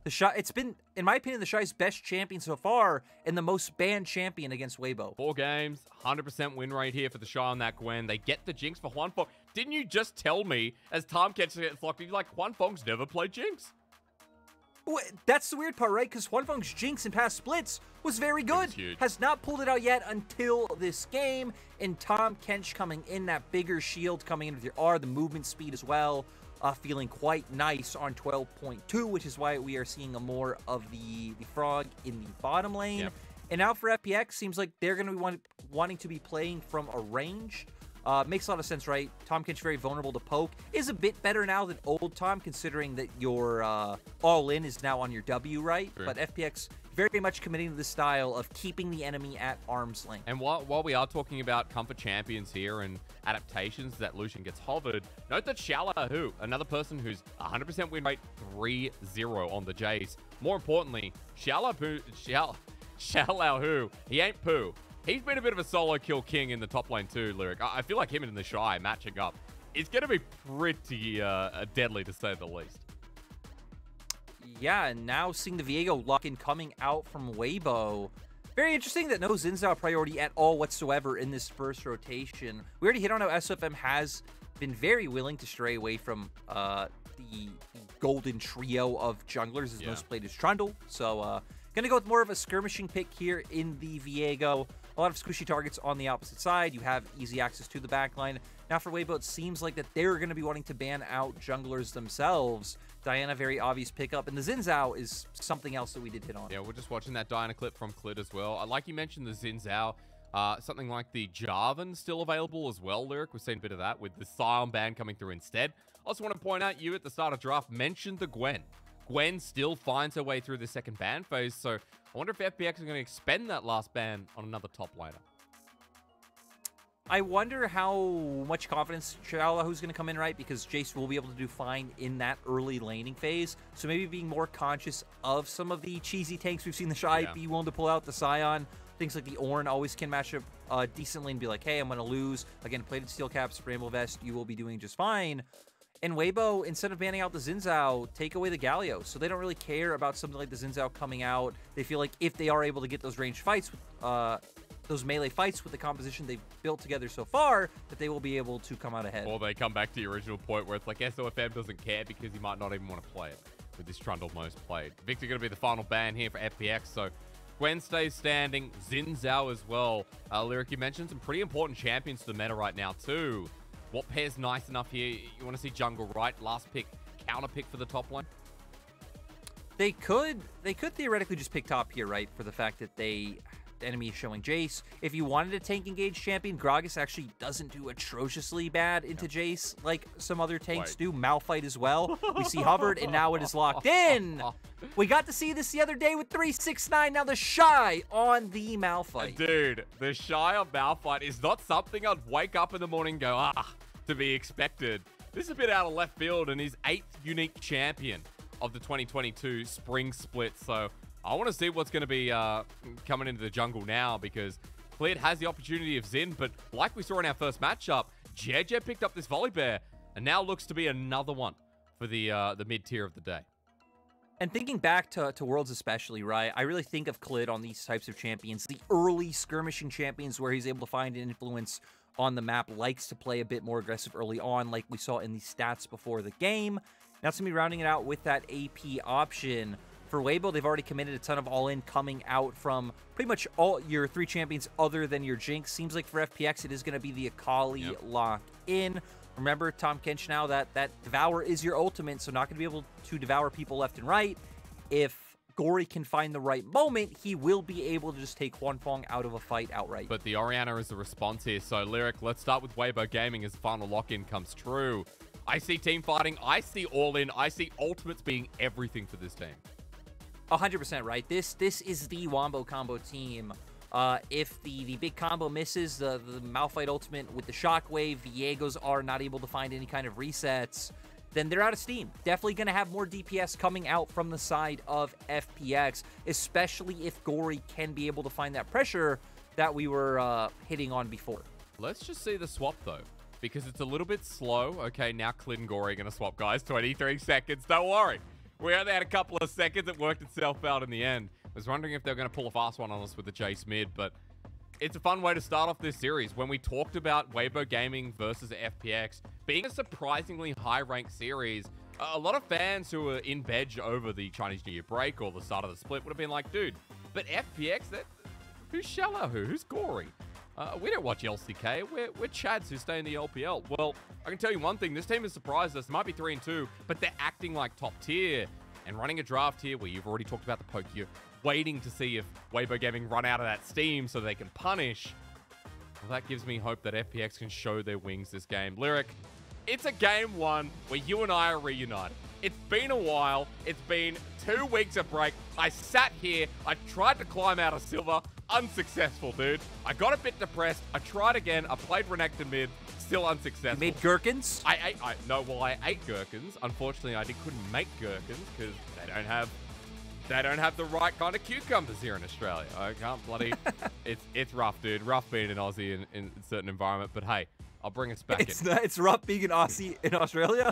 TheShy, it's been, in my opinion, TheShy's best champion so far and the most banned champion against Weibo. 4 games, 100% win rate here for TheShy on that Gwen. They get the Jinx for Huanfeng. Didn't you just tell me, as Tahm gets locked, you're like, Huanfeng's never played Jinx? That's the weird part, right? Because Huanfeng's Jinx in past splits was very good. Has not pulled it out yet until this game. And Tahm, Kench coming in, that bigger shield coming in with your R, the movement speed as well. Feeling quite nice on 12.2, which is why we are seeing a more of the frog in the bottom lane. Yep. And now for FPX, seems like they're going to be wanting to be playing from a range. Makes a lot of sense, right? Tahm Kench very vulnerable to poke. Is a bit better now than old Tahm, considering that your all-in is now on your W, right? True. But FPX very much committing to the style of keeping the enemy at arm's length. And while we are talking about comfort champions here and adaptations that Lucian gets hovered, note that xiaolaohu, another person who's 100% win rate 3-0 on the Jayce. More importantly, xiaolaohu, he ain't poo. He's been a bit of a solo kill king in the top lane too, Lwx. I feel like him and TheShy matching up. It's going to be pretty deadly, to say the least. Yeah, and now seeing the Viego lock-in coming out from Weibo. Very interesting that no Xin Zhao priority at all whatsoever in this first rotation. We already hit on how SofM has been very willing to stray away from the golden trio of junglers. His most played is Trundle. So, gonna go with more of a skirmishing pick here in the Viego. A lot of squishy targets on the opposite side. You have easy access to the backline. Now for Weibo, it seems like that they're going to be wanting to ban out junglers themselves. Diana, very obvious pickup. And the Xin Zhao is something else that we did hit on. Yeah, we're just watching that Diana clip from Clit as well. Like you mentioned the Xin Zhao. Something like the Jarvan still available as well, Lwx. We've seen a bit of that with the Sion ban coming through instead. Also want to point out, you at the start of draft mentioned the Gwen. Gwen still finds her way through the second ban phase, so I wonder if FPX are going to expend that last ban on another top laner. I wonder how much confidence xiaolaohu's going to come in, right? Because Jayce will be able to do fine in that early laning phase. So maybe being more conscious of some of the cheesy tanks we've seen TheShy be willing to pull out. The Sion, things like the Ornn always can match up decently and be like, hey, I'm going to lose. Again, plated steel caps, Rainbow Vest, you will be doing just fine. And Weibo, instead of banning out the Xin Zhao, take away the Galio. So they don't really care about something like the Xin Zhao coming out. They feel like if they are able to get those ranged fights, those melee fights with the composition they've built together so far, that they will be able to come out ahead. Or they come back to the original point where it's like SofM doesn't care because he might not even want to play it with this Trundle most played. Victor going to be the final ban here for FPX, so Gwen stays standing, Xin Zhao as well. Lwx, you mentioned some pretty important champions to the meta right now too. What pair's nice enough here? You want to see jungle, right? Last pick, counter pick for the top lane? They could theoretically just pick top here, right? For the fact that the enemy is showing Jayce. If you wanted a tank engaged champion, Gragas actually doesn't do atrociously bad into Jayce like some other tanks do. Malphite as well. We see hovered, and now it is locked in. We got to see this the other day with 369. Now TheShy on the Malphite. Dude, TheShy on Malphite is not something I'd wake up in the morning and go, to be expected. This is a bit out of left field, and he's 8th unique champion of the 2022 spring split. So I want to see what's going to be coming into the jungle now, because Cleared has the opportunity of Xin, but like we saw in our first matchup, JJ picked up this Volibear, and now looks to be another one for the mid-tier of the day. And thinking back to Worlds especially, right, I really think of Clid on these types of champions, the early skirmishing champions where he's able to find an influence on the map, likes to play a bit more aggressive early on, like we saw in the stats before the game. Now it's going to be rounding it out with that AP option. For Weibo, they've already committed a ton of all-in coming out from pretty much all your 3 champions other than your Jinx. Seems like for FPX, it is going to be the Akali lock-in. Remember, Tahm Kench now, that Devour is your ultimate, so not going to be able to devour people left and right. If Gori can find the right moment, he will be able to just take Huanfeng out of a fight outright. But the Orianna is the response here. So, Lwx, let's start with Weibo Gaming as the final lock-in comes true. I see team fighting. I see all-in. I see ultimates being everything for this team. 100% right. This is the Wombo combo team. If the big combo misses, the Malphite ultimate with the Shockwave, Viegos are not able to find any kind of resets, then they're out of steam. Definitely going to have more DPS coming out from the side of FPX, especially if Gori can be able to find that pressure that we were hitting on before. Let's just see the swap, though, because it's a little bit slow. Okay, now Clid and Gori are going to swap, guys. 23 seconds. Don't worry. We only had a couple of seconds. It worked itself out in the end. I was wondering if they were going to pull a fast one on us with the Jayce mid, but it's a fun way to start off this series. When we talked about Weibo Gaming versus FPX being a surprisingly high-ranked series, a lot of fans who were in bed over the Chinese New Year break or the start of the split would have been like, dude, but FPX, who's xiaolaohu? Who's Gori? We don't watch LCK. We're Chads who stay in the LPL. Well, I can tell you one thing. This team has surprised us. It might be 3-2, but they're acting like top tier and running a draft here where you've already talked about the poke. You're waiting to see if Weibo Gaming run out of that steam so they can punish. Well, that gives me hope that FPX can show their wings this game. Lyric, it's a game one where you and I are reunited. It's been a while. It's been 2 weeks of break. I sat here. I tried to climb out of silver. Unsuccessful, dude. I got a bit depressed. I tried again. I played Renekton mid. Still unsuccessful. You made gherkins? I ate gherkins. Unfortunately, I couldn't make gherkins because they don't have the right kind of cucumbers here in Australia. I can't bloody... it's rough, dude. Rough being an Aussie in a certain environment. But hey, I'll bring us back in. It's rough being an Aussie in Australia?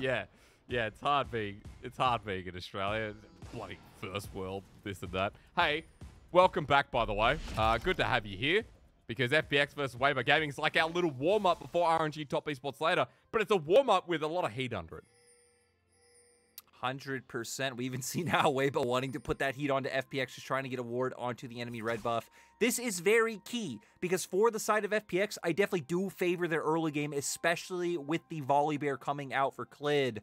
Yeah, it's hard being in Australia. Bloody first world, this and that. Hey, welcome back, by the way. Good to have you here, because FPX versus Weibo Gaming is like our little warm-up before RNG Top Esports later, but it's a warm-up with a lot of heat under it. 100%. We even see now Weibo wanting to put that heat onto FPX, just trying to get a ward onto the enemy red buff. This is very key, because for the side of FPX, I definitely do favor their early game, especially with the Volibear coming out for Clid.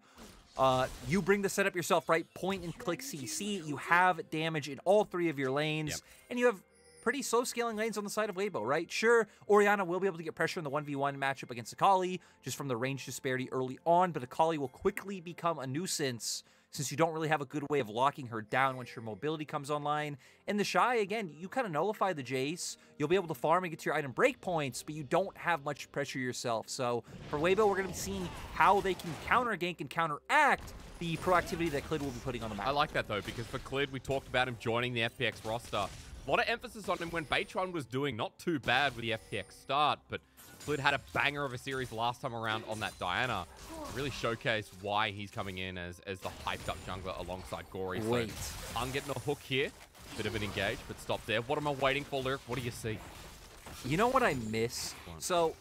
You bring the setup yourself, right? Point and click CC. You have damage in all 3 of your lanes, and you have pretty slow scaling lanes on the side of Weibo, right? Sure, Orianna will be able to get pressure in the 1v1 matchup against Akali, just from the range disparity early on, but Akali will quickly become a nuisance since you don't really have a good way of locking her down once your mobility comes online. And TheShy, again, you kind of nullify the Jayce. You'll be able to farm and get to your item break points, but you don't have much pressure yourself. So for Weibo, we're going to be seeing how they can counter gank and counteract the proactivity that Clid will be putting on the map. I like that, though, because for Clid, we talked about him joining the FPX roster. A lot of emphasis on him when Beichuan was doing not too bad with the FPX start, but Clid had a banger of a series last time around on that Diana. Really showcased why he's coming in as the hyped up jungler alongside Gori. Wait. So I'm getting a hook here. Bit of an engage, but stop there. What am I waiting for, Lyric? What do you see? You know what I miss? So,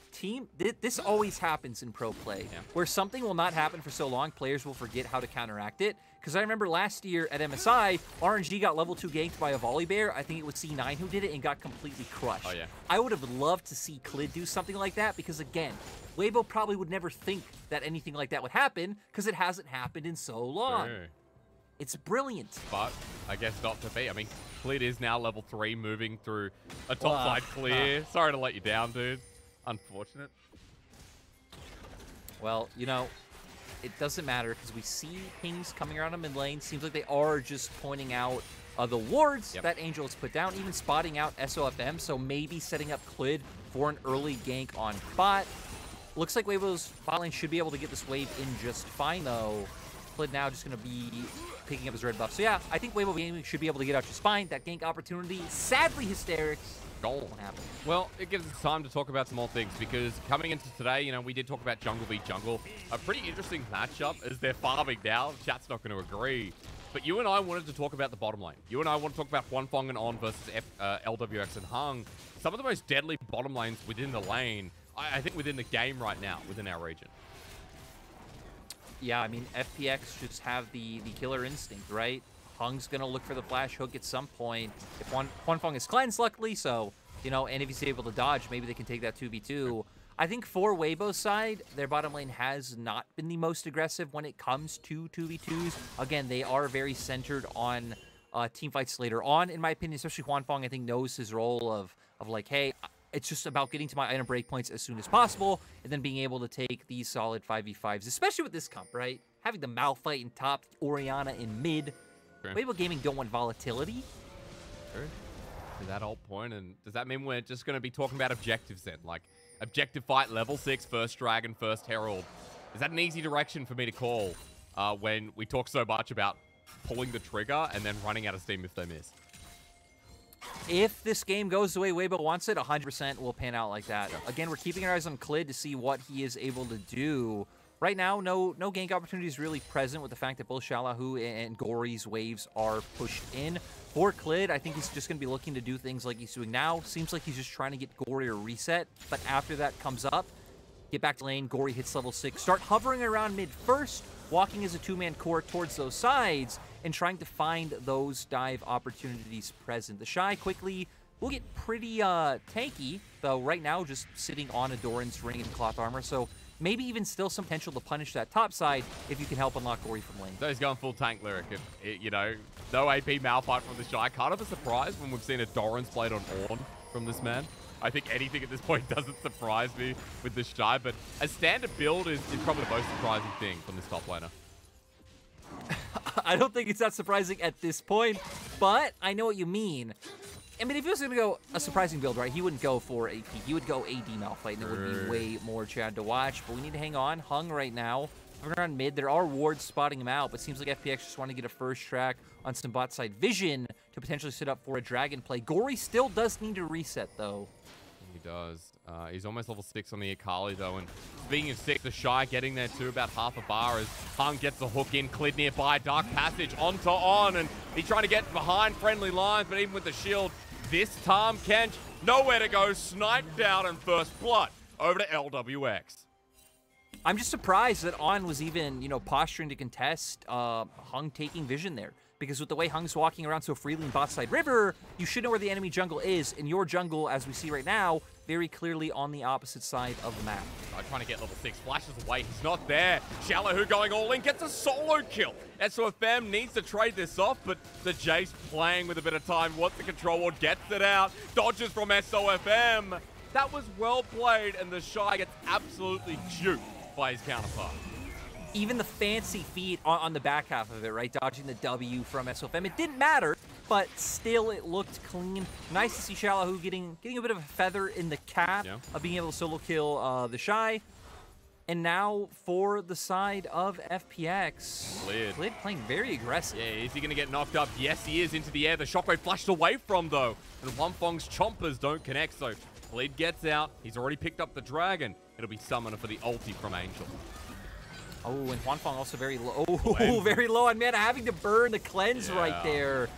this always happens in pro play, where something will not happen for so long, players will forget how to counteract it. Because I remember last year at MSI, RNG got level 2 ganked by a Volibear. I think it was C9 who did it and got completely crushed. Oh, yeah. I would have loved to see Clid do something like that, because again, Weibo probably would never think that anything like that would happen, because it hasn't happened in so long. True. It's brilliant. But I guess not to be. I mean, Clid is now level 3, moving through a top side clear. Sorry to let you down, dude. Unfortunate. Well, you know, it doesn't matter, because we see pings coming around a mid lane. Seems like they are just pointing out the wards that Angel has put down, even spotting out SofM, so maybe setting up Clid for an early gank on bot. Looks like Weibo's bot lane should be able to get this wave in just fine, though. Clid now just going to be picking up his red buff. So yeah, I think Weibo Gaming should be able to get out just fine. That gank opportunity, sadly, Hysterics. Goal. Won't happen. Well, it gives us time to talk about some more things, because coming into today, you know, we did talk about jungle v jungle. A pretty interesting matchup as they're farming now. Chat's not going to agree. But you and I wanted to talk about the bottom lane. You and I want to talk about Huanfeng and On versus Lwx and Hung. Some of the most deadly bottom lanes within the lane, I think within the game right now, within our region. Yeah, I mean, FPX just have the killer instinct, right? Hung's going to look for the flash hook at some point. If Huanfeng is cleansed, luckily, so, you know, and if he's able to dodge, maybe they can take that 2v2. I think for Weibo's side, their bottom lane has not been the most aggressive when it comes to 2v2s. Again, they are very centered on team fights later on, in my opinion, especially Huanfeng, I think, knows his role of like, hey, it's just about getting to my item breakpoints as soon as possible, and then being able to take these solid 5v5s, especially with this comp, right? Having the Malphite in top, Orianna in mid. Sure. Weibo Gaming don't want volatility. Sure. To that old point, and does that mean we're just going to be talking about objectives then? Like, objective fight, level 6, first dragon, first herald. Is that an easy direction for me to call when we talk so much about pulling the trigger and then running out of steam if they miss? If this game goes the way Weibo wants it, 100% will pan out like that. Again, we're keeping our eyes on Clid to see what he is able to do. Right now, no gank opportunities really present with the fact that both xiaolaohu and Gori's waves are pushed in. For Clid, I think he's just going to be looking to do things like he's doing now. Seems like he's just trying to get Gori a reset, but after that comes up, get back to lane, Gori hits level 6, start hovering around mid first, walking as a two-man core towards those sides, and trying to find those dive opportunities present. TheShy quickly will get pretty tanky, though right now just sitting on a Doran's ring and cloth armor, so maybe even still some potential to punish that top side if you can help unlock Gori from lane. So he's going full tank lyric. You know, no AP Malphite from TheShy. Kind of a surprise when we've seen a Doran's played on Ornn from this man. I think anything at this point doesn't surprise me with TheShy, but a standard build is probably the most surprising thing from this top laner. I don't think it's that surprising at this point, but I know what you mean. I mean, if he was going to go a surprising build, right, he wouldn't go for AP. He would go AD Malphite, and it would be way more Chad to watch. But we need to hang on. Hung right now. Around mid, there are wards spotting him out, but it seems like FPX just want to get a first track on some bot side vision to potentially set up for a dragon play. Gori still does need to reset, though. He does. He's almost level 6 on the Akali, though. And speaking of 6, TheShy getting there, too, about half a bar as Hung gets the hook in. Clid nearby, Dark Passage onto On, and he's trying to get behind friendly lines, but even with the shield, this Tahm Kench, nowhere to go, sniped out in first blood. Over to LWX. I'm just surprised that On was even, you know, posturing to contest Hung taking vision there. Because with the way Hung's walking around so freely in bot side river, you should know where the enemy jungle is. And your jungle, as we see right now, very clearly on the opposite side of the map. Trying to get level 6, flashes away, he's not there. xiaolaohu going all in, gets a solo kill. SofM needs to trade this off, but the Jayce playing with a bit of time, wants the control ward, gets it out, dodges from SofM. That was well played, and TheShy gets absolutely juked by his counterpart. Even the fancy feat on the back half of it, right? Dodging the W from SofM. It didn't matter, but still it looked clean. Nice to see xiaolaohu getting a bit of a feather in the cap of being able to solo kill TheShy. And now for the side of FPX. Clid playing very aggressive. Yeah, is he going to get knocked up? Yes, he is, into the air. The shockwave flashed away from, though. And Huanfeng's chompers don't connect, so Clid gets out. He's already picked up the dragon. It'll be summoner for the ulti from Angel. Oh, and Huanfeng also very low. Oh, very low on mana, having to burn the cleanse right there.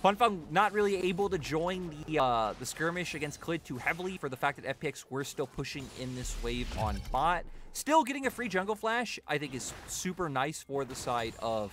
Huanfeng not really able to join the skirmish against Clid too heavily for the fact that FPX were still pushing in this wave on bot. Still getting a free jungle flash, I think, is super nice for the side of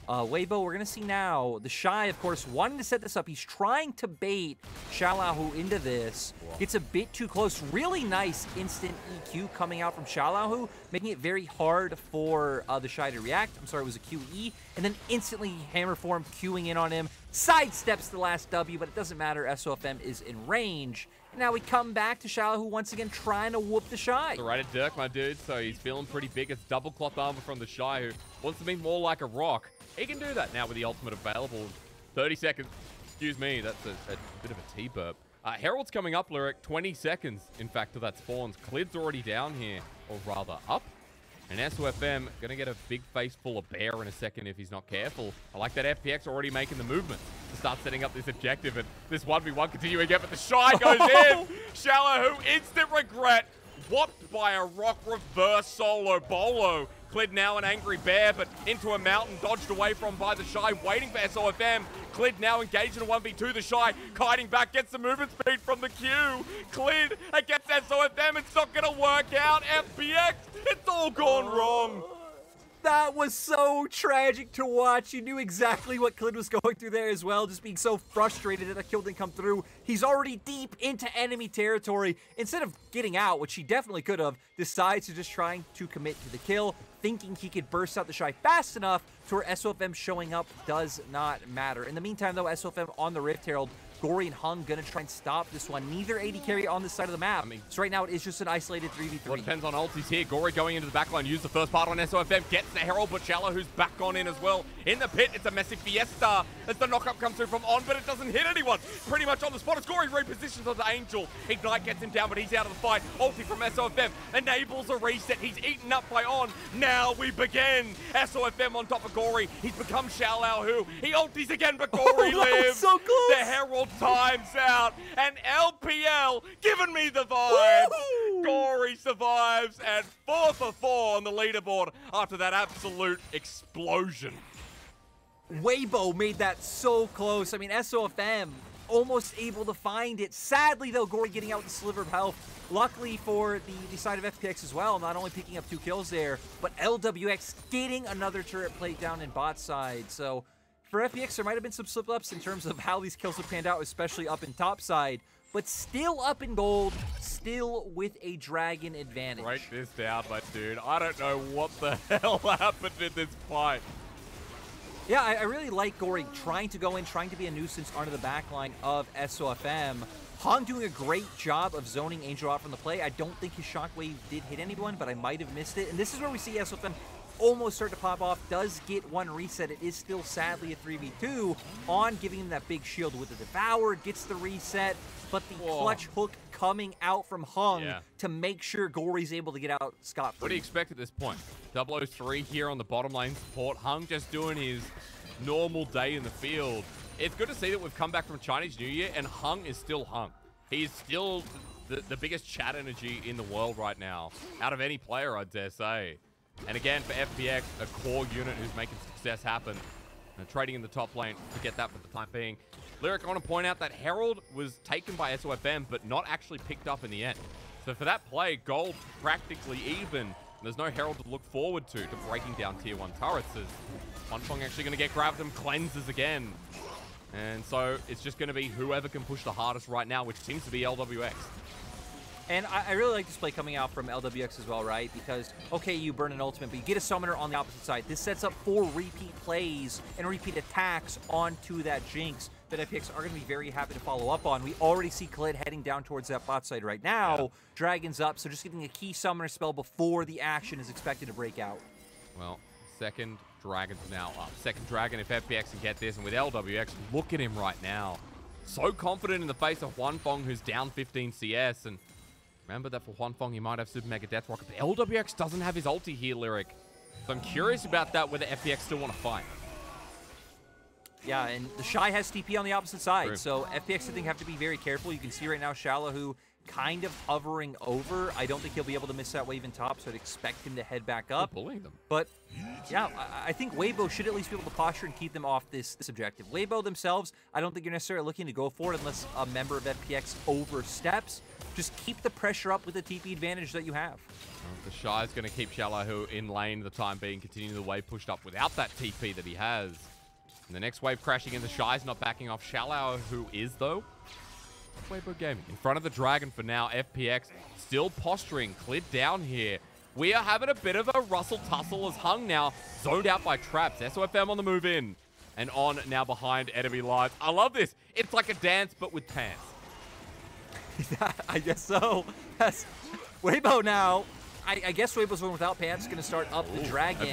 Weibo. We're going to see now TheShy, of course, wanting to set this up. He's trying to bait xiaolaohu into this. Gets a bit too close. Really nice instant EQ coming out from xiaolaohu, making it very hard for TheShy to react. I'm sorry, it was a QE. And then instantly Hammer Form queuing in on him. Sidesteps the last W, but it doesn't matter. SofM is in range. Now we come back to xiaolaohu once again trying to whoop TheShy. Right at Dirk, my dude, so he's feeling pretty big. It's double cloth armor from TheShy, who wants to be more like a rock. He can do that now with the ultimate available. 30 seconds. Excuse me, that's a bit of a T-burp. Herald's coming up, Lyric. 20 seconds, in fact, till that spawns. Clid's already down here, or rather up. And SofM going to get a big face full of bear in a second if he's not careful. I like that FPX already making the movement to start setting up this objective. And this 1v1 continuing again, but TheShy goes in. xiaolaohu, instant regret. Whopped by a rock reverse solo bolo. Clid now an angry bear, but into a mountain, dodged away from by TheShy, waiting for SofM. Clid now engaged in a 1v2. TheShy kiting back, gets the movement speed from the Q. Clid against SofM, it's not going to work out. FPX, it's all gone wrong. That was so tragic to watch. You knew exactly what Clid was going through there as well, just being so frustrated that the kill didn't come through. He's already deep into enemy territory. Instead of getting out, which he definitely could have, decides to just trying to commit to the kill, thinking he could burst out TheShy fast enough to where SofM showing up does not matter. In the meantime, though, SofM on the Rift Herald, Gori and Hung gonna try and stop this one. Neither AD carry on this side of the map. So right now it is just an isolated 3v3. Well, it depends on ultis here. Gori going into the backline, use the first part on SofM, gets the Herald, but xiaolaohu's back on in as well. In the pit, it's a massive fiesta as the knockup comes through from On, but it doesn't hit anyone. Pretty much on the spot. As Gori repositions on the Angel. Ignite gets him down, but he's out of the fight. Ulti from SofM enables a reset. He's eaten up by On. Now we begin. SofM on top of Gori. He's become xiaolaohu. He ultis again, but Gori lives. So close. The Herald times out, and LPL giving me the vibes. Gori survives at 4 for 4 on the leaderboard after that absolute explosion. Weibo made that so close. I mean, SofM almost able to find it. Sadly, though, Gori getting out with the sliver of health. Luckily for the side of FPX as well, not only picking up 2 kills there, but Lwx getting another turret plate down in bot side. So for FPX, there might have been some slip-ups in terms of how these kills have panned out, especially up in top side, but still up in gold, still with a dragon advantage. Break this down, my dude. I don't know what the hell happened in this fight. Yeah, I really like Gori trying to go in, trying to be a nuisance onto the backline of SofM. Hong doing a great job of zoning Angel out from the play. I don't think his shockwave did hit anyone, but I might have missed it. And this is where we see SofM almost start to pop off, does get one reset. It is still sadly a 3v2 on giving him that big shield with the Devour, gets the reset, but the clutch hook coming out from Hung to make sure Gori's able to get out scot-free. What do you expect at this point? 003 here on the bottom lane support. Hung just doing his normal day in the field. It's good to see that we've come back from Chinese New Year and Hung is still Hung. He's still the biggest chat energy in the world right now, out of any player, I dare say. And again, for FPX, a core unit who's making success happen. And trading in the top lane, forget that for the time being. Lyric, I want to point out that Herald was taken by SofM, but not actually picked up in the end. So for that play, gold practically even. There's no Herald to look forward to breaking down tier 1 turrets. Is Huanfeng actually going to get grabbed and cleanses again? And so it's just going to be whoever can push the hardest right now, which seems to be Lwx. And I really like this play coming out from Lwx as well, right? Because, okay, you burn an ultimate, but you get a summoner on the opposite side. This sets up 4 repeat plays and repeat attacks onto that Jinx that FPX are going to be very happy to follow up on. We already see Klid heading down towards that bot side right now. Dragon's up, so just getting a key summoner spell before the action is expected to break out. Well, second Dragon's now up. Second Dragon if FPX can get this, and with Lwx, look at him right now. So confident in the face of Huanfeng, who's down 15 CS, and remember that for Huanfeng, he might have Super Mega Death Rocket, but Lwx doesn't have his ulti here, Lyric. So I'm curious about that, whether FPX still want to fight. Yeah, and TheShy has TP on the opposite side, True. so FPX, I think, have to be very careful. You can see right now xiaolaohu kind of hovering over. I don't think he'll be able to miss that wave in top, so I'd expect him to head back up. They're bullying them. But, yeah, I think Weibo should at least be able to posture and keep them off this objective. Weibo themselves, I don't think you're necessarily looking to go for it unless a member of FPX oversteps. Just keep the pressure up with the TP advantage that you have. Well, TheShy is going to keep xiaolaohu in lane the time being, continue the wave pushed up without that TP that he has. And the next wave crashing in, TheShy's not backing off. xiaolaohu is, though. Weibo Gaming in front of the Dragon for now. FPX still posturing. Klid down here. We are having a bit of a rustle-tussle as Hung now zoned out by traps. SofM on the move in. And on now behind enemy lines. I love this. It's like a dance, but with pants. I guess so. That's Weibo now. I guess Weibo's one without pants going to start up the Dragon.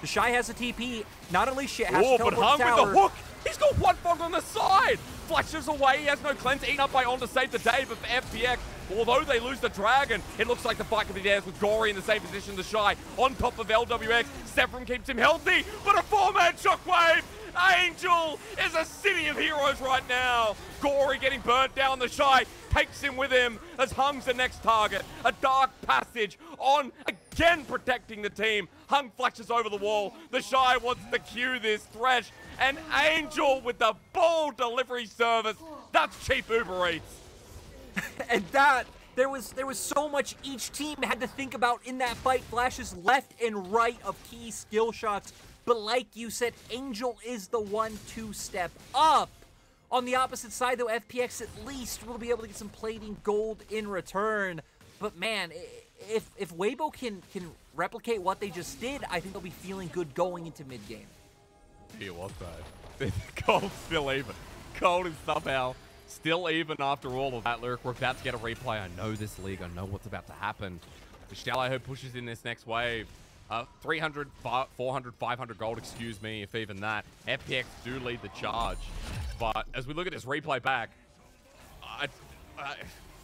TheShy has a TP. Not only shit has to but Hung with the hook. He's got Huanfeng on the side. Flashes away. He has no cleanse. Eaten up by On to save the day. But for FPX, although they lose the Dragon, it looks like the fight can be theirs with Gori in the same position. TheShy on top of Lwx. SofM keeps him healthy. But a 4-man shockwave. Angel is a city of heroes right now. Gori getting burnt down. TheShy takes him with him as Hung's the next target. A dark passage on, again protecting the team. Hung flashes over the wall. TheShy wants to cue this. Thresh and Angel with the ball delivery service. That's cheap Uber Eats. And that, there was so much each team had to think about in that fight. Flashes left and right of key skill shots. But like you said, Angel is the one to step up. On the opposite side, though, FPX at least will be able to get some plating gold in return. But man, if Weibo can replicate what they just did, I think they'll be feeling good going into mid-game. It was bad. Gold's still even. Gold is somehow still even after all of that. Lyric, we're about to get a replay. I know this league. I know what's about to happen. xiaolaohu pushes in this next wave. 300, 400, 500 gold, excuse me, if even that. FPX do lead the charge. But as we look at this replay back,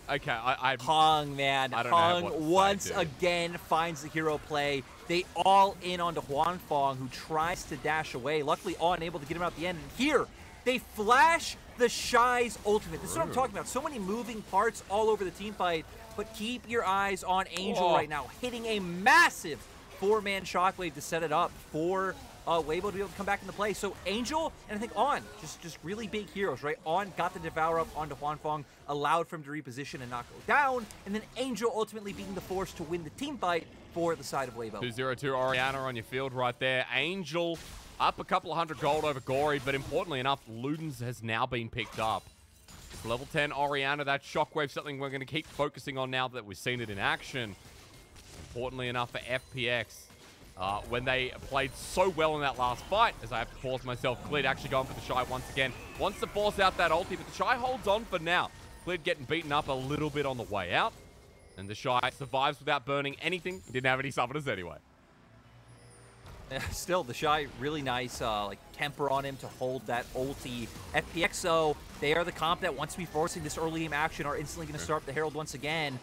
Hung, man. Hung once again finds the hero play. They all in onto Huanfeng, who tries to dash away. Luckily, all unable to get him out at the end. And here, They flash TheShy's ultimate. This is what I'm talking about. So many moving parts all over the team fight, but keep your eyes on Angel right now, hitting a massive 4-man shockwave to set it up for Weibo to be able to come back into play. So Angel and I think On, just really big heroes, right? On got the Devour up onto Huanfeng, allowed for him to reposition and not go down, and then Angel ultimately being the force to win the team fight for the side of Weibo. 2-0-2 Orianna on your field right there. Angel up a couple of 100 gold over Gori, but importantly enough, Ludens has now been picked up. Level 10 Orianna, that shockwave, something we're going to keep focusing on now that we've seen it in action. Importantly enough for FPX, when they played so well in that last fight, as I have to pause myself, Clid actually going for TheShy once again. Wants to force out that ulti, but TheShy holds on for now. Clid getting beaten up a little bit on the way out. And TheShy survives without burning anything. He didn't have any summoners anyway. Still, TheShy, really nice like temper on him to hold that ulti. FPX, so they are the comp that wants to be forcing this early game action, are instantly going to start the Herald once again.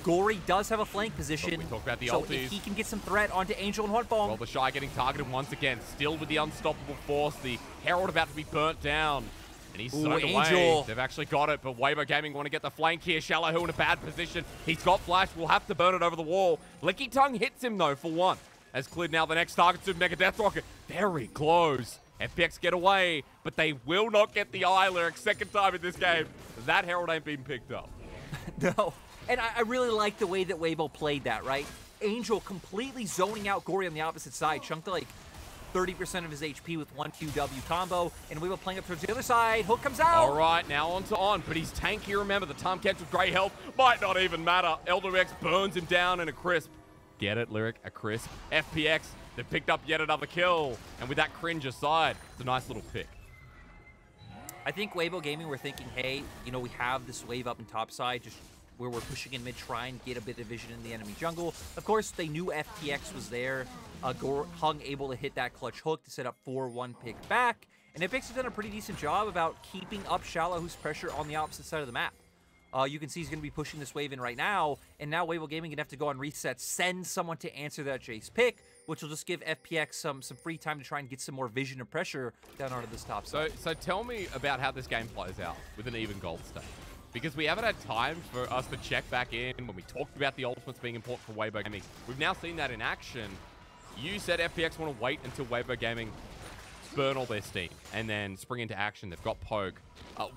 Gori does have a flank position, we talked about the so ultis. if he can get some threat onto Angel and Huanfeng. Well, TheShy getting targeted once again, still with the unstoppable force. The Herald about to be burnt down. And he's zoned away. They've actually got it, but Weibo Gaming want to get the flank here. xiaolaohu in a bad position. He's got flash. We'll have to burn it over the wall. Licky Tongue hits him, though, for one. As Clid now the next target to Mega Death Rocket. Very close. FPX get away, but they will not get the eye, Lwx. Second time in this game. That Herald ain't being picked up. No. And I really like the way that Weibo played that, right? Angel completely zoning out Gori on the opposite side. Chunked like 30% of his HP with one QW combo, and Weibo playing up towards the other side. Hook comes out. All right, now on to On, but he's tanky, remember. The Tahm Kench with great health might not even matter. Lwx burns him down in a crisp. Get it, Lwx, a crisp. FPX, they've picked up yet another kill, and with that cringe aside, it's a nice little pick. I think Weibo Gaming were thinking, hey, you know, we have this wave up in top side, just where we're pushing in mid, try and get a bit of vision in the enemy jungle. Of course, they knew FPX was there. Hung able to hit that clutch hook to set up 4-1 pick back. And EpicSkillshot has done a pretty decent job about keeping up xiaolaohu's pressure on the opposite side of the map. You can see he's going to be pushing this wave in right now, and now Weibo Gaming going to have to go on reset, send someone to answer that Jayce pick, which will just give FPX some free time to try and get some more vision and pressure down onto this top side. So tell me about how this game plays out with an even gold stake. Because we haven't had time for us to check back in when we talked about the ultimates being important for Weibo Gaming. We've now seen that in action. You said FPX want to wait until Weibo Gaming burn all their steam and then spring into action. They've got Poke.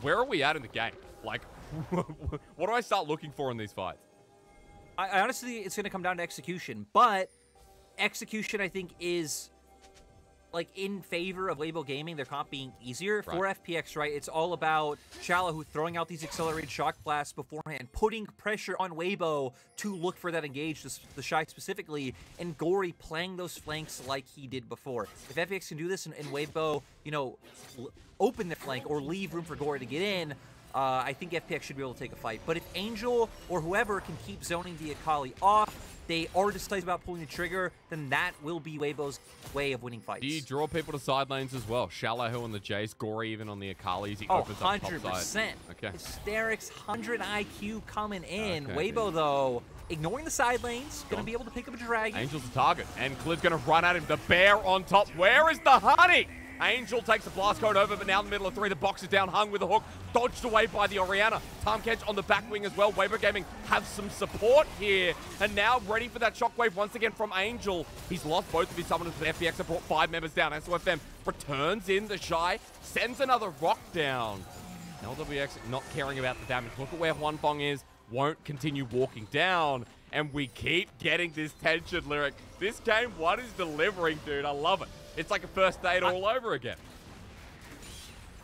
Where are we at in the game? Like, what do I start looking for in these fights? I honestly, it's going to come down to execution, but execution, I think, is like in favor of Weibo Gaming, their comp being easier for FPX, right? It's all about xiaolaohu throwing out these accelerated shock blasts beforehand, putting pressure on Weibo to look for that engage, TheShy specifically, and Gori playing those flanks like he did before. If FPX can do this and Weibo, you know, open the flank or leave room for Gori to get in, I think FPX should be able to take a fight. But if Angel or whoever can keep zoning the Akali off, they are decisive about pulling the trigger, then that will be Weibo's way of winning fights. Do you draw people to side lanes as well? xiaolaohu on the Jayce, Gori even on the Akali as he opens up top 100%. side. Okay. Hysterics, 100 IQ coming in. Okay, Weibo, though, ignoring the side lanes, going to be able to pick up a dragon. Angel's the target, and Clid's going to run at him. The bear on top. Where is the honey? Angel takes a blast code over, but now in the middle of three, the box is down, Hung with a hook, dodged away by the Orianna. Tahm Kench on the back wing as well. Weibo Gaming have some support here, and now ready for that shockwave once again from Angel. He's lost both of his summoners, but FPX have brought 5 members down. SofM returns in TheShy, sends another rock down. Lwx not caring about the damage. Look at where Huanfeng is, won't continue walking down, and we keep getting this tension, Lwx. This game, what is delivering, dude? I love it. It's like a first date all over again.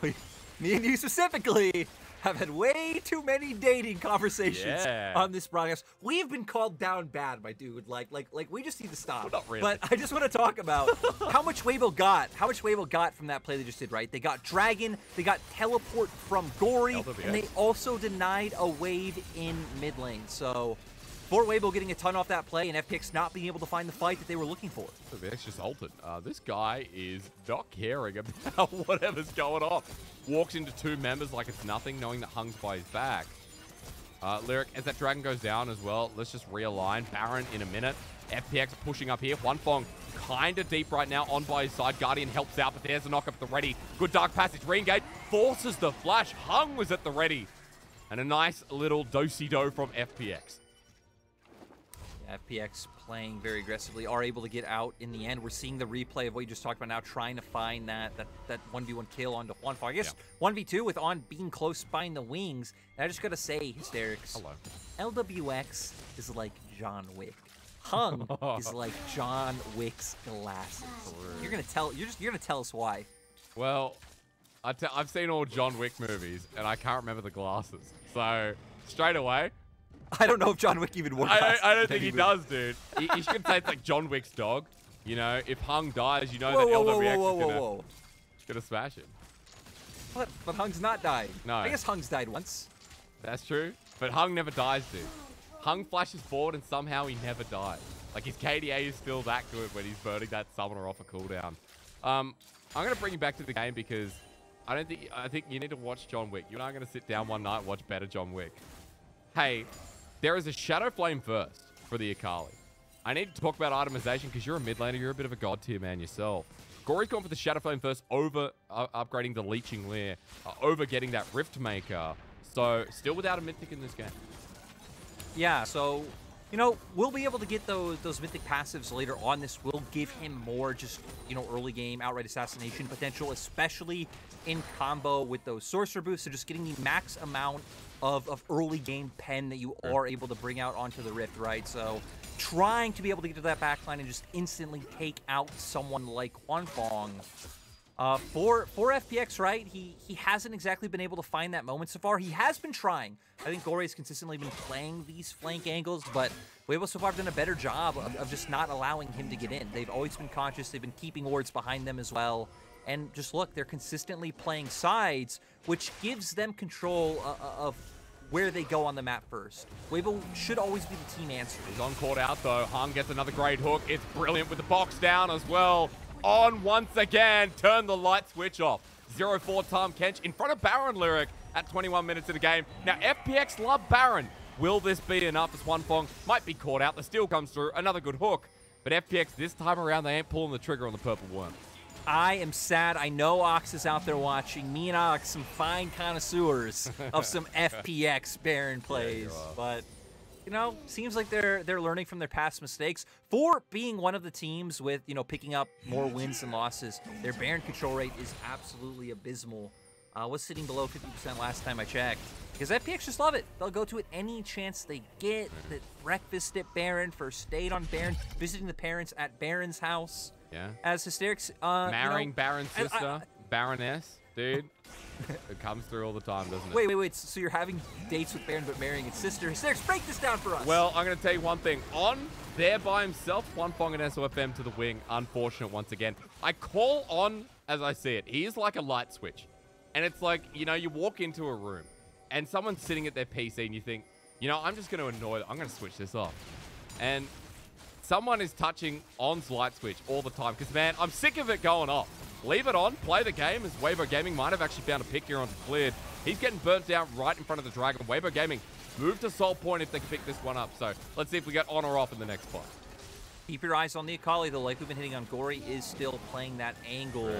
Me and you specifically have had way too many dating conversations on this broadcast. We've been called down bad, my dude. Like we just need to stop. Well, not really. But I just want to talk about how much Weibo got from that play they just did, right? They got Dragon, they got Teleport from Gori, LWX. and they also denied a wave in mid lane. So for Weibo getting a ton off that play and FPX not being able to find the fight that they were looking for. LWX just ulted. This guy is not caring about whatever's going on. Walks into 2 members like it's nothing, knowing that Hung's by his back. Lwx, as that dragon goes down as well, let's just realign. Baron in a minute. FPX pushing up here. Huanfeng kind of deep right now on by his side. Guardian helps out, but there's a knock up at the ready. Good dark passage. Re-engage forces the flash. Hung was at the ready. And a nice little do-si-do from FPX. FPX playing very aggressively, are able to get out in the end. We're seeing the replay of what you just talked about now, trying to find that 1v1 kill onto Huanfeng. I guess 1v2 with On being close behind the wings. And I just gotta say, Hysterics. Hello. LWX is like John Wick. Hung is like John Wick's glasses. You're gonna tell us why. Well, I've seen all John Wick movies, and I can't remember the glasses. So, straight away, I don't know if John Wick even wore glasses. I don't think he does, dude. You should say it's like John Wick's dog. You know, if Hung dies, you know that LWX is gonna smash him. But Hung's not died. No. I guess Hung's died once. That's true. But Hung never dies, dude. Hung flashes forward and somehow he never dies. Like, his KDA is still that good when he's burning that summoner off a cooldown. I'm gonna bring you back to the game because I think you need to watch John Wick. You and I are gonna sit down one night and watch better John Wick. Hey, there is a Shadow Flame first for the Akali. I need to talk about itemization because you're a mid laner. You're a bit of a god tier man yourself. Gori's gone for the Shadow Flame first over upgrading the Leeching Lair, over getting that Rift Maker. So, still without a Mythic in this game. Yeah, so, you know, we'll be able to get those Mythic passives later on. This will give him more just, you know, early game outright assassination potential, especially in combo with those Sorcerer boosts. So just getting the max amount of early game pen that you are able to bring out onto the Rift, right? So trying to be able to get to that backline and just instantly take out someone like Huanfeng. For FPX, right, he hasn't exactly been able to find that moment so far. He has been trying. I think Gori has consistently been playing these flank angles, but Weibo so far have done a better job of just not allowing him to get in. They've always been conscious. They've been keeping wards behind them as well. And just look, they're consistently playing sides, which gives them control of where they go on the map first. Weibo should always be the team answer. He's on caught out though. Hung gets another great hook. It's brilliant with the box down as well. On once again, turn the light switch off. 0-4 Tahm Kench in front of Baron Lyric at 21 minutes of the game. Now, FPX love Baron. Will this be enough as Huanfeng might be caught out? The steal comes through. Another good hook. But FPX this time around, they ain't pulling the trigger on the purple worm. I am sad. I know Ox is out there watching. Me and Ox, some fine connoisseurs of some FPX Baron plays. But, you know, seems like they're learning from their past mistakes. For being one of the teams with, you know, picking up more wins than losses, their Baron control rate is absolutely abysmal. Was sitting below 50% last time I checked. Because FPX just love it. They'll go to it any chance they get. The breakfast at Baron, first date on Baron, visiting the parents at Baron's house. Yeah. As Hysterics, marrying Baron's sister, Baroness, dude. It comes through all the time, doesn't it? Wait. So you're having dates with Baron, but marrying his sister. Hysterics, break this down for us. Well, I'm going to tell you one thing. On there by himself, Huanfeng and SofM to the wing. Unfortunate once again. I call On as I see it. He is like a light switch. And it's like, you know, you walk into a room and someone's sitting at their PC and you think, you know, I'm just going to annoy them. I'm going to switch this off. And someone is touching On's light switch all the time because, man, I'm sick of it going off. Leave it on, play the game, as Weibo Gaming might have actually found a pick here onto Cleared. He's getting burnt down right in front of the Dragon. Weibo Gaming move to Soul Point if they can pick this one up. So let's see if we get on or off in the next spot. Keep your eyes on the Akali, though. Like we've been hitting on, Gori is still playing that angle.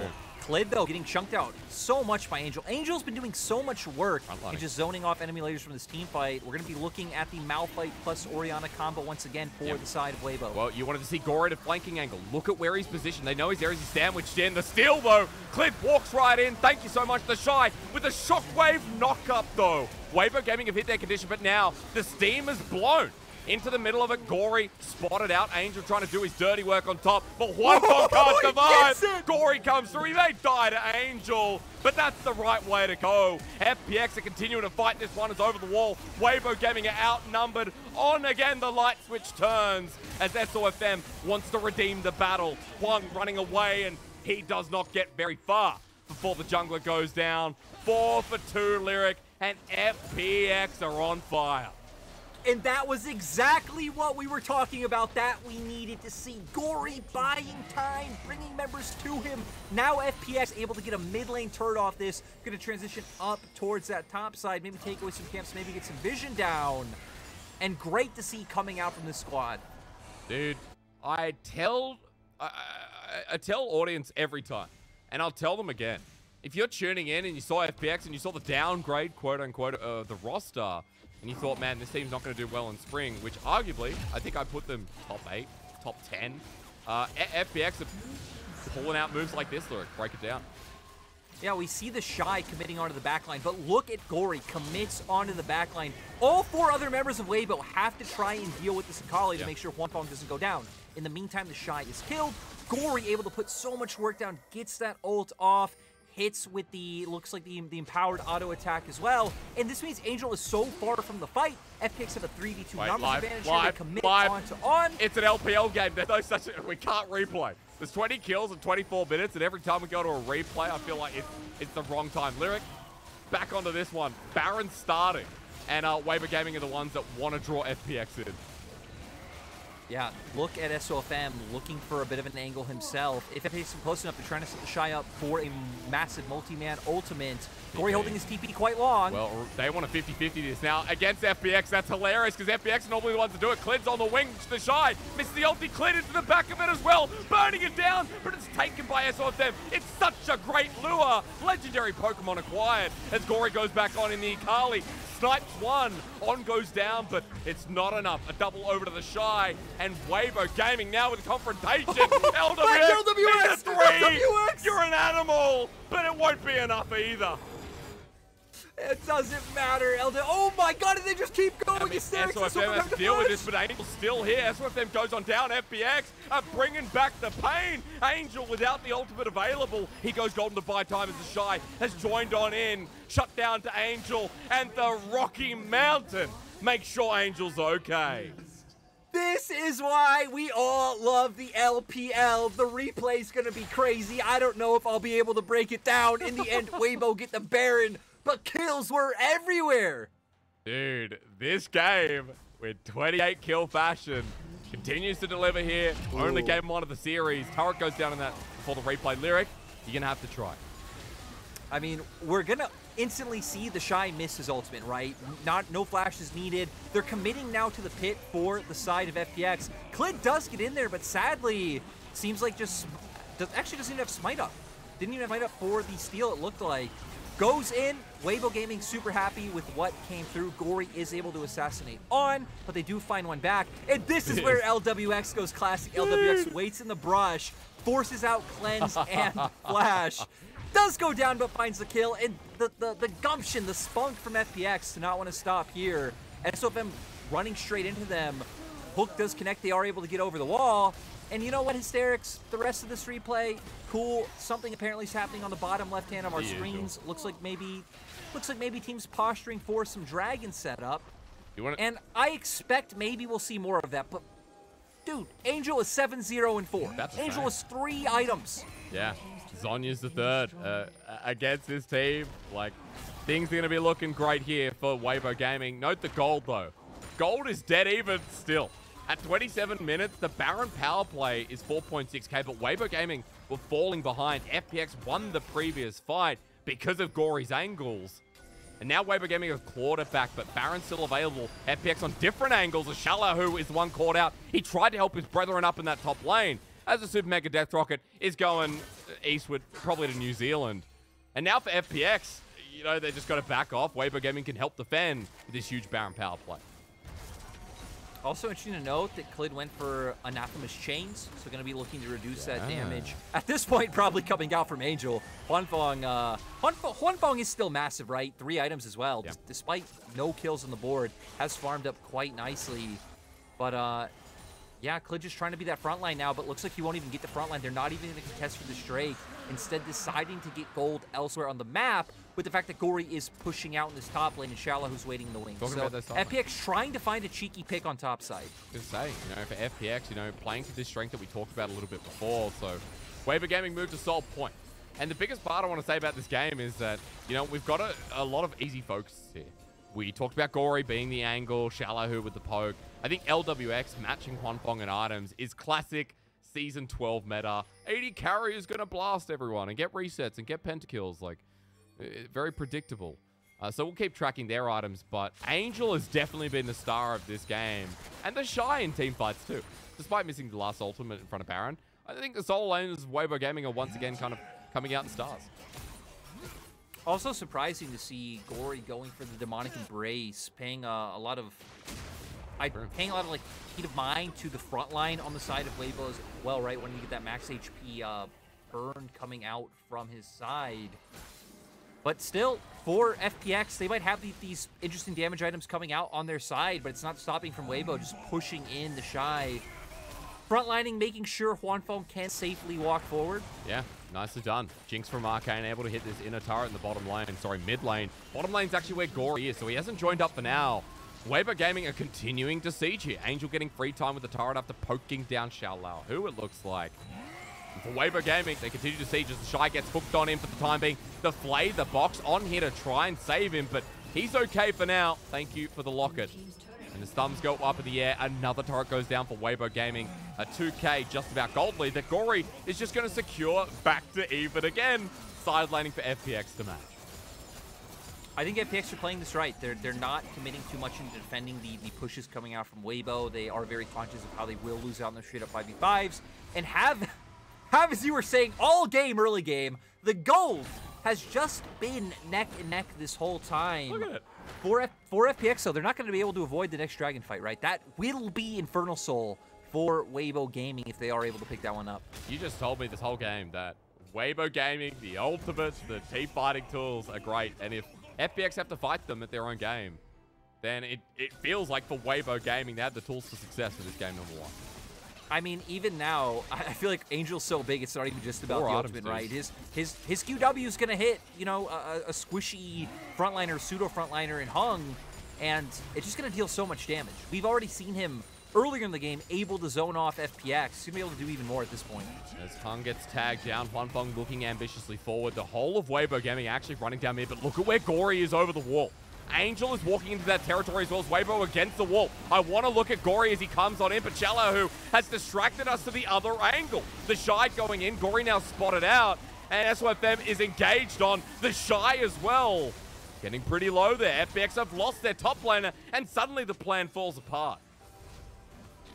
Klid, though, getting chunked out so much by Angel. Angel's been doing so much work and just zoning off enemy layers from this team fight. We're going to be looking at the Malphite plus Orianna combo once again for the side of Weibo. Well, you wanted to see Gori at a flanking angle. Look at where he's positioned. They know his areas. He's sandwiched in. The steal, though. Klid walks right in. Thank you so much, TheShy, with a shockwave knock-up, though. Weibo Gaming have hit their condition, but now the steam is blown into the middle of it. Gori spotted out. Angel trying to do his dirty work on top, but Huanfeng can't survive. Gori comes through. He may die to Angel, but that's the right way to go. FPX are continuing to fight. This one is over the wall. Weibo Gaming are outnumbered. On again, the light switch turns as SofM wants to redeem the battle. Huang running away, and he does not get very far before the jungler goes down. 4 for 2 Lyric, and FPX are on fire. And that was exactly what we were talking about, that we needed to see. Gori buying time, bringing members to him. Now FPX able to get a mid lane turret off this. Going to transition up towards that top side, maybe take away some camps, maybe get some vision down. And great to see coming out from this squad. Dude, I tell audience every time, and I'll tell them again. If you're tuning in and you saw FPX and you saw the downgrade, quote unquote, of the roster, and you thought, man, this team's not going to do well in spring, which arguably, I think I put them top 8, top 10. FPX are pulling out moves like this, Lwx. Break it down. Yeah, we see TheShy committing onto the backline, but look at Gori commits onto the backline. All 4 other members of Weibo have to try and deal with this Akali to make sure Huanfeng doesn't go down. In the meantime, TheShy is killed. Gori able to put so much work down, gets that ult off, hits with the, looks like the empowered auto attack as well. And this means Angel is so far from the fight. FPX have a 3v2 numbers advantage here. They commit on. It's an LPL game. There's no such, we can't replay. There's 20 kills in 24 minutes, and every time we go to a replay, I feel like it's the wrong time. Lwx, back onto this one. Baron starting, and Weibo Gaming are the ones that want to draw FPX in. Yeah, look at SofM looking for a bit of an angle himself. If FPX is close enough, they're trying to set TheShy up for a massive multi-man ultimate. Gori holding his TP quite long. Well, they want a 50-50 this. Now, against FPX, that's hilarious, because FPX are normally the ones to do it. Clid's on the wing, TheShy misses the ulti, Clid into the back of it as well, burning it down, but it's taken by SofM. It's such a great lure. Legendary Pokemon acquired as Gori goes back on in the Akali. Snipes one, on goes down, but it's not enough. A double over to TheShy, and Weibo Gaming now with a confrontation. LWX, LWX, you're an animal, but it won't be enough either. It doesn't matter, Oh my god, did they just keep going? I mean, SofM has to deal with this, but Angel's still here. SofM goes on down. FPX are bringing back the pain. Angel without the ultimate available. He goes golden to buy time as TheShy has joined on in. Shut down to Angel, and the Rocky Mountain makes sure Angel's okay. This is why we all love the LPL. The replay's gonna be crazy. I don't know if I'll be able to break it down. In the end, Weibo get the Baron, but kills were everywhere. Dude, this game, with 28 kill fashion, continues to deliver here. Ooh. Only game 1 of the series. Turret goes down in that before the replay. Lwx, you're gonna have to try. I mean, we're gonna instantly see TheShy miss his ultimate, right? No flash is needed. They're committing now to the pit for the side of FPX. Clid does get in there, but sadly, seems like actually doesn't even have smite up. Didn't even have smite up for the steal, it looked like. Goes in. Weibo Gaming super happy with what came through. Gori is able to assassinate on, but they do find one back. And this is where LWX goes classic. LWX waits in the brush, forces out Cleanse and Flash. Does go down, but finds the kill. And the gumption, the spunk from FPX to not want to stop here. SofM running straight into them. Hook does connect. They are able to get over the wall. And you know what, Hysterics? The rest of this replay, cool. Something apparently is happening on the bottom left-hand of our screens. Looks like maybe teams posturing for some dragon setup. And I expect maybe we'll see more of that. But dude, Angel is 7-0-4. Angel is 3 items. Yeah, Zonya's the 3rd against this team. Like, things are gonna be looking great here for Weibo Gaming. Note the gold though. Gold is dead even still. At 27 minutes, the Baron power play is 4.6k, but Weibo Gaming were falling behind. FPX won the previous fight because of Gori's angles. And now Weibo Gaming have clawed it back, but Baron's still available. FPX on different angles. xiaolaohu is the one caught out. He tried to help his brethren up in that top lane as the Super Mega Death Rocket is going eastward, probably to New Zealand. And now for FPX, you know, they just got to back off. Weibo Gaming can help defend with this huge Baron power play. Also interesting to note that Clid went for Anathema's Chains, so going to be looking to reduce that damage. At this point, probably coming out from Angel. Huanfeng is still massive, right? 3 items as well. Yep. Despite no kills on the board, has farmed up quite nicely. But yeah, Clid just trying to be that front line now, but looks like he won't even get the front line. They're not even going to contest for this Drake. Instead, deciding to get gold elsewhere on the map, with the fact that Gori is pushing out in this top lane and xiaolaohu's waiting in the wings. So FPX trying to find a cheeky pick on top side. Just say, you know, for FPX, you know, playing to this strength that we talked about a little bit before. So Weibo Gaming moved to solve point. And the biggest part I want to say about this game is that, you know, we've got a lot of easy focus here. We talked about Gori being the angle, xiaolaohu with the poke. I think LWX matching Huanfeng and items is classic Season 12 meta. 80 carry is going to blast everyone and get resets and get pentakills. Like, very predictable. So we'll keep tracking their items, but Angel has definitely been the star of this game. And TheShy in team fights too. Despite missing the last ultimate in front of Baron, I think the solo lanes of Weibo Gaming are once again kind of coming out in stars. Also surprising to see Gori going for the Demonic Embrace, paying a lot of like heat of mind to the front line on the side of Weibo as well, right? When you get that max HP burn coming out from his side. But still, for FPX, they might have these interesting damage items coming out on their side, but it's not stopping from Weibo just pushing in TheShy. Frontlining, making sure Huanfeng can safely walk forward. Yeah, nicely done. Jinx from Arcane able to hit this inner turret in the bottom lane. Sorry, mid lane. Bottom lane's actually where Gori is, so he hasn't joined up for now. Weibo Gaming are continuing to siege here. Angel getting free time with the turret after poking down xiaolaohu, it looks like. And for Weibo Gaming, they continue to siege as TheShy gets hooked on him for the time being. The Flay, the box on here to try and save him, but he's okay for now. Thank you for the locket. And his thumbs go up in the air. Another turret goes down for Weibo Gaming. A 2K just about gold lead that Gori is just going to secure back to even again. Sidelining for FPX to match. I think FPX are playing this right. They're not committing too much into defending the pushes coming out from Weibo. They are very conscious of how they will lose out in their straight up 5v5s. And have, as you were saying, all game, early game, the gold has just been neck and neck this whole time. Look at it. For FPX, though, they're not going to be able to avoid the next dragon fight, right? That will be Infernal Soul for Weibo Gaming if they are able to pick that one up. You just told me this whole game that Weibo Gaming, the ultimates, the team fighting tools are great. And if FPX have to fight them at their own game, then it feels like for Weibo Gaming, they have the tools for success in this game #1. I mean, even now, I feel like Angel's so big, it's not even just about the ultimate, right? His QW is going to hit, you know, a squishy frontliner, pseudo-frontliner in Hung, and it's just going to deal so much damage. We've already seen him earlier in the game able to zone off FPX. He's going to be able to do even more at this point. As Hung gets tagged down, Huanfeng looking ambitiously forward. The whole of Weibo Gaming actually running down mid, but look at where Gori is over the wall. Angel is walking into that territory as well as Weibo against the wall. I want to look at Gori as he comes on in, but xiaolaohu has distracted us to the other angle. TheShy going in, Gori now spotted out, and SofM is engaged on TheShy as well. Getting pretty low there. FPX have lost their top laner, and suddenly the plan falls apart.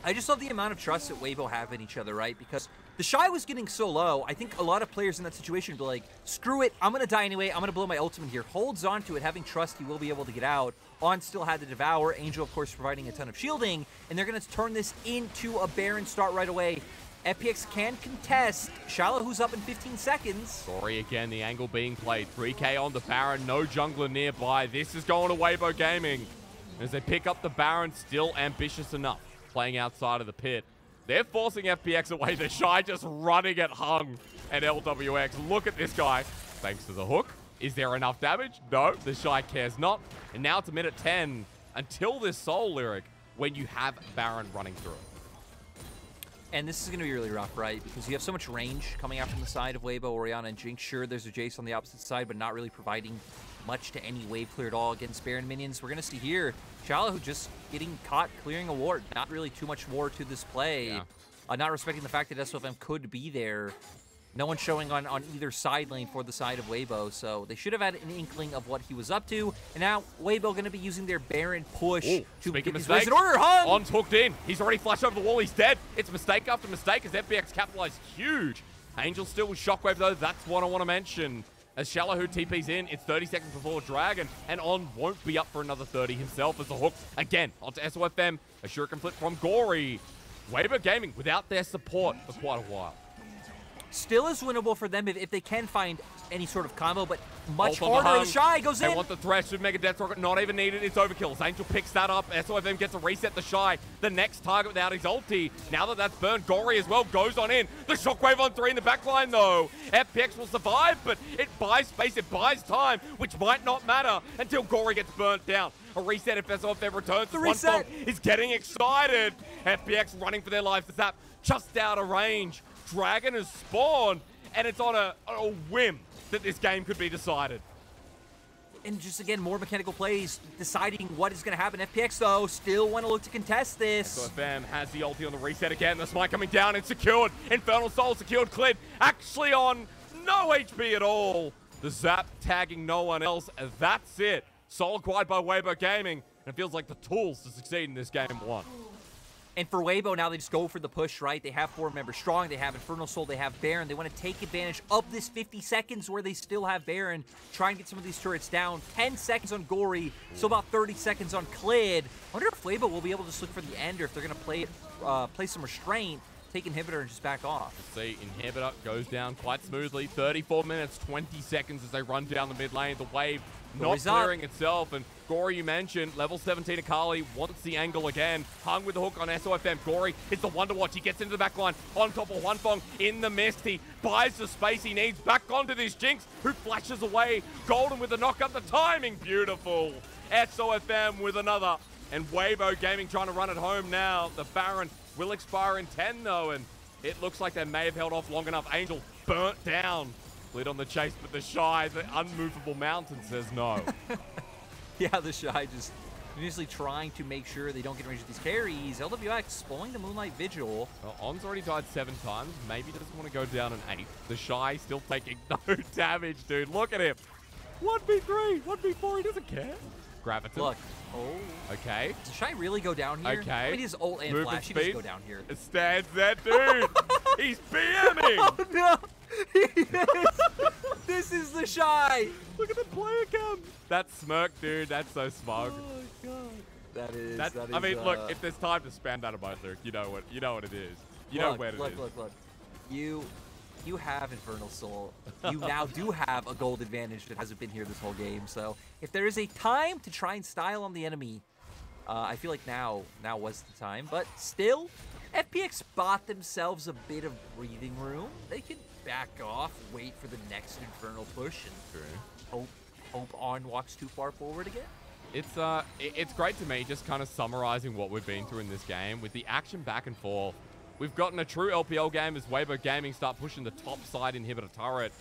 I just love the amount of trust that Weibo have in each other, right? Because TheShy was getting so low, I think a lot of players in that situation would be like, screw it, I'm going to die anyway, I'm going to blow my ultimate here. Holds on to it, having trust he will be able to get out. On still had the Devour, Angel of course providing a ton of shielding, and they're going to turn this into a Baron start right away. FPX can contest. xiaolaohu's up in 15 seconds. Gori again, the angle being played. 3K on the Baron, no jungler nearby. This is going to Weibo Gaming. As they pick up the Baron, still ambitious enough. Playing outside of the pit. They're forcing FPX away. TheShy just running at Hung and LWX. Look at this guy. Thanks to the hook. Is there enough damage? No, TheShy cares not. And now it's a minute 10 until this soul lyric when you have Baron running through it. And this is going to be really rough, right? Because you have so much range coming out from the side of Weibo, Orianna, and Jinx. Sure, there's a Jayce on the opposite side, but not really providing much to any wave clear at all against Baron minions. We're going to see here, xiaolaohu just getting caught clearing a ward. Not really too much war to this play. Yeah. Not respecting the fact that SofM could be there. No one showing on either side lane for the side of Weibo, so they should have had an inkling of what he was up to. And now Weibo going to be using their Baron push to get these ways in order. Hung! On's hooked in. He's already flashed over the wall. He's dead. It's mistake after mistake as FPX capitalized huge. Angel still with Shockwave though. That's what I want to mention. As xiaolaohu TP's in, it's 30 seconds before Dragon, and On won't be up for another 30 himself as the hook again onto SofM. A shuriken flip from Gori. Weibo Gaming without their support for quite a while. Still is winnable for them if they can find any sort of combo, but much harder. TheShy goes in. They want the Thresh with Mega Death Rocket, not even needed. It's overkill. As Angel picks that up. SofM gets a reset TheShy. The next target without his ulti. Now that that's burned, Gori as well goes on in. The Shockwave on 3 in the backline though. FPX will survive, but it buys space, it buys time, which might not matter until Gori gets burnt down. A reset if SofM returns. The reset is getting excited. FPX running for their lives. The Zap just out of range. Dragon has spawned, and it's on a whim that this game could be decided. And just, again, more mechanical plays, deciding what is going to happen. FPX, though, still want to look to contest this. SofM has the ulti on the reset again. The smite coming down and secured. Infernal Soul secured. Clid actually on no HP at all. The Zap tagging no one else. That's it. Soul acquired by Weibo Gaming, and it feels like the tools to succeed in this game one. And for Weibo, now they just go for the push, right? They have 4 members strong, they have Infernal Soul, they have Baron. They want to take advantage of this 50 seconds where they still have Baron, try and get some of these turrets down. 10 seconds on Gori, so about 30 seconds on Clid. I wonder if Weibo will be able to just look for the end, or if they're going to play some restraint, take Inhibitor, and just back off. Let's see, Inhibitor goes down quite smoothly. 34 minutes, 20 seconds as they run down the mid lane. The wave not clearing itself, and Gori, you mentioned, level 17 Akali wants the angle again. Hung with the hook on SofM. Gori is the Wonder Watch. He gets into the back line on top of Huanfeng in the mist. He buys the space he needs. Back onto this Jinx, who flashes away. Golden with the knockup. The timing, beautiful. SofM with another. And Weibo Gaming trying to run it home now. The Baron will expire in 10, though, and it looks like they may have held off long enough. Angel burnt down. Lid on the chase, but TheShy, the unmovable mountain, says no. Yeah, TheShy just usually trying to make sure they don't get in range of these carries. Lwx pulling the Moonlight Vigil. Well, On's already died 7 times. Maybe doesn't want to go down an 8. TheShy still taking no damage, dude. Look at him. 1v3, 1v4, he doesn't care. Graviton. Look. Oh. Okay. Does TheShy really go down here? Okay. I mean, his ult and Movement flash, he doesn't speed. go down here. It stands there, dude. He's BMing. Oh, no. This is TheShy. Look at the player cam. That smirk, dude. That's so smug. Oh, my God. That is, I mean, look, if there's time to spam that emote lyric, you know what it is. You know where it is. Look. You have Infernal Soul. You now do have a gold advantage that hasn't been here this whole game. So if there is a time to try and style on the enemy, I feel like now was the time. But still, FPX bought themselves a bit of breathing room. They can back off, wait for the next Infernal push, and hope On walks too far forward again. It's great to me, just kind of summarizing what we've been through in this game with the action back and forth. We've gotten a true LPL game as Weibo Gaming start pushing the top side inhibitor turret.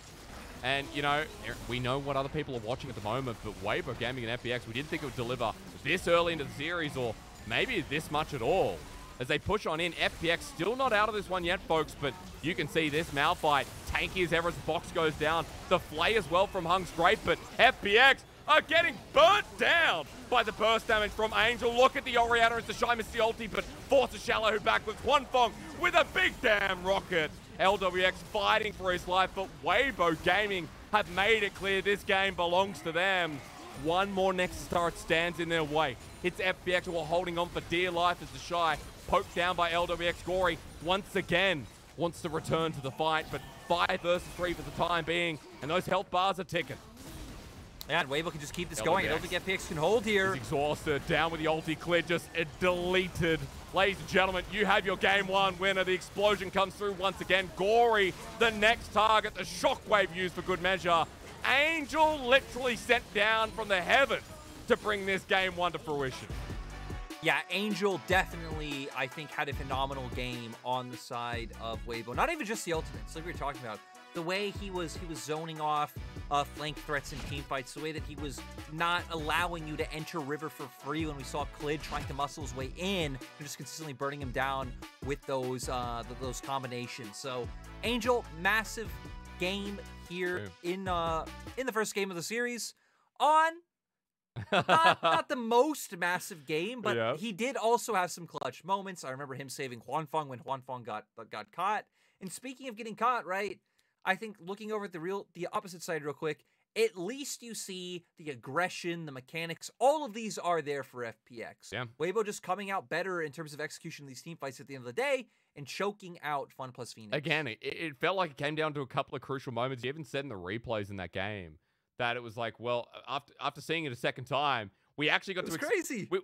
And, you know, we know what other people are watching at the moment, but Weibo Gaming and FPX, we didn't think it would deliver this early into the series, or maybe this much at all. As they push on in, FPX still not out of this one yet, folks, but you can see this Malphite tanky as ever as the box goes down. The flay as well from Hung's great, but FPX are getting burnt down by the burst damage from Angel. Look at the Orianna as TheShy missed the ulti, but forces xiaolaohu back with Huanfeng with a big damn rocket. Lwx fighting for his life, but Weibo Gaming have made it clear this game belongs to them. One more Nexus turret stands in their way. It's FPX who are holding on for dear life as TheShy, poked down by Lwx. Gori once again wants to return to the fight, but 5 versus 3 for the time being, and those health bars are ticking. Yeah, and Weibo can just keep this going. I don't think FPX can hold here. He's exhausted, down with the ulti. Clid just deleted. Ladies and gentlemen, you have your game one winner. The explosion comes through once again. Gori, the next target. The shockwave used for good measure. Angel literally sent down from the heavens to bring this game one to fruition. Yeah, Angel definitely, I think, had a phenomenal game on the side of Weibo. Not even just the ultimates, like we were talking about. The way he was zoning off flank threats in team fights, the way that he was not allowing you to enter river for free when we saw Clid trying to muscle his way in and just consistently burning him down with those combinations. So Angel, massive game here in the first game of the series. On not the most massive game, but yeah, he did also have some clutch moments. I remember him saving Huanfeng when Huanfeng got caught. And speaking of getting caught, right? I think looking over at the opposite side real quick, at least you see the aggression, the mechanics, all of these are there for FPX. Yeah. Weibo just coming out better in terms of execution of these team fights at the end of the day and choking out FunPlus Phoenix. Again, it felt like it came down to a couple of crucial moments. You even said in the replays in that game that it was like, well, after seeing it a second time, we actually got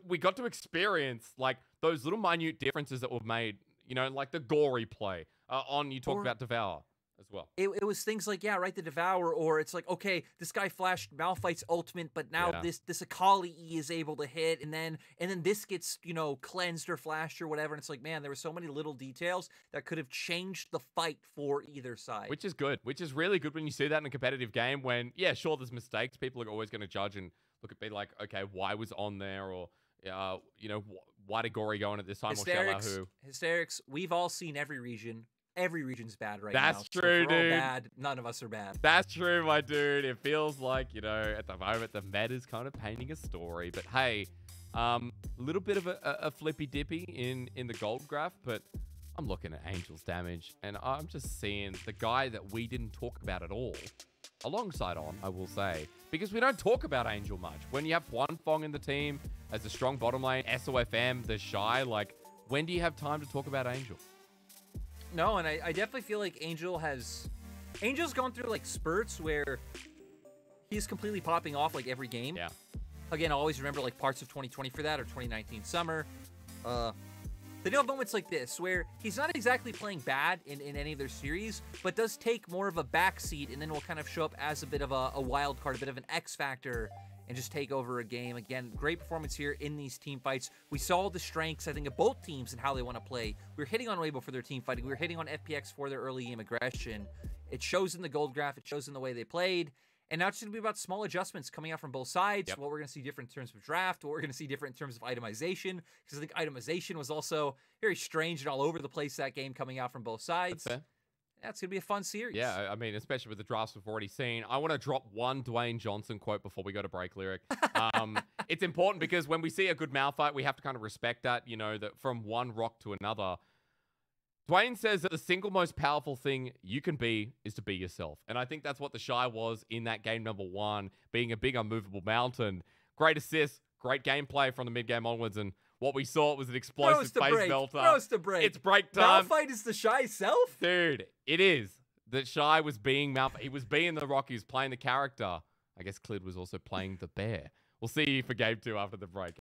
we got to experience like those little minute differences that were made, you know, like the Gori play you talked about Devour as well. It was things like, yeah, right, the Devour, or it's like, okay, this guy flashed Malphite's ultimate, but now this Akali E is able to hit, and then this gets, you know, cleansed or flashed or whatever, and it's like, man, there were so many little details that could have changed the fight for either side. Which is good, which is really good when you see that in a competitive game when, yeah, sure, there's mistakes. People are always going to judge and look at me like, okay, why was On there, or, you know, why did Gori go on at this time, Hysterics, we've all seen every region. every region's bad right That's now. true, so if we're dude. all bad, none of us are bad. That's true, my dude. It feels like, you know, at the moment, the meta's kind of painting a story. But hey, a little bit of a flippy dippy in the gold graph, but I'm looking at Angel's damage, and I'm just seeing the guy that we didn't talk about at all, alongside On, I will say, because we don't talk about Angel much. When you have Huanfeng in the team as a strong bottom lane, SofM, TheShy, like, when do you have time to talk about Angel? No, and I definitely feel like Angel's gone through like spurts where he's completely popping off like every game. Yeah. Again, I always remember like parts of 2020 for that, or 2019 summer. Then you'll have moments like this where he's not exactly playing bad in any of their series, but does take more of a backseat, and then will kind of show up as a bit of a wild card, a bit of an X factor, and just take over a game. Again, great performance here in these team fights. We saw the strengths, I think, of both teams and how they want to play. We were hitting on Weibo for their team fighting. We were hitting on FPX for their early game aggression. It shows in the gold graph. It shows in the way they played. And now it's going to be about small adjustments coming out from both sides. Yep. What we're going to see different in terms of draft, what we're going to see different in terms of itemization. Because I think itemization was also very strange and all over the place that game coming out from both sides. That's fair. Yeah, it's going to be a fun series. Yeah, I mean, especially with the drafts we've already seen. I want to drop one Dwayne Johnson quote before we go to break, Lyric. It's important because when we see a good Malphite, we have to kind of respect that, you know, that from one rock to another. Dwayne says that the single most powerful thing you can be is to be yourself. And I think that's what TheShy was in that game number 1, being a big unmovable mountain. Great assist, great gameplay from the mid-game onwards, and what we saw was an explosive face melter. Roast to break. It's break time. Malphite is TheShy self? Dude, it is. TheShy was being Malphite. He was being the rock. He was playing the character. I guess Clid was also playing the bear. We'll see you for game 2 after the break.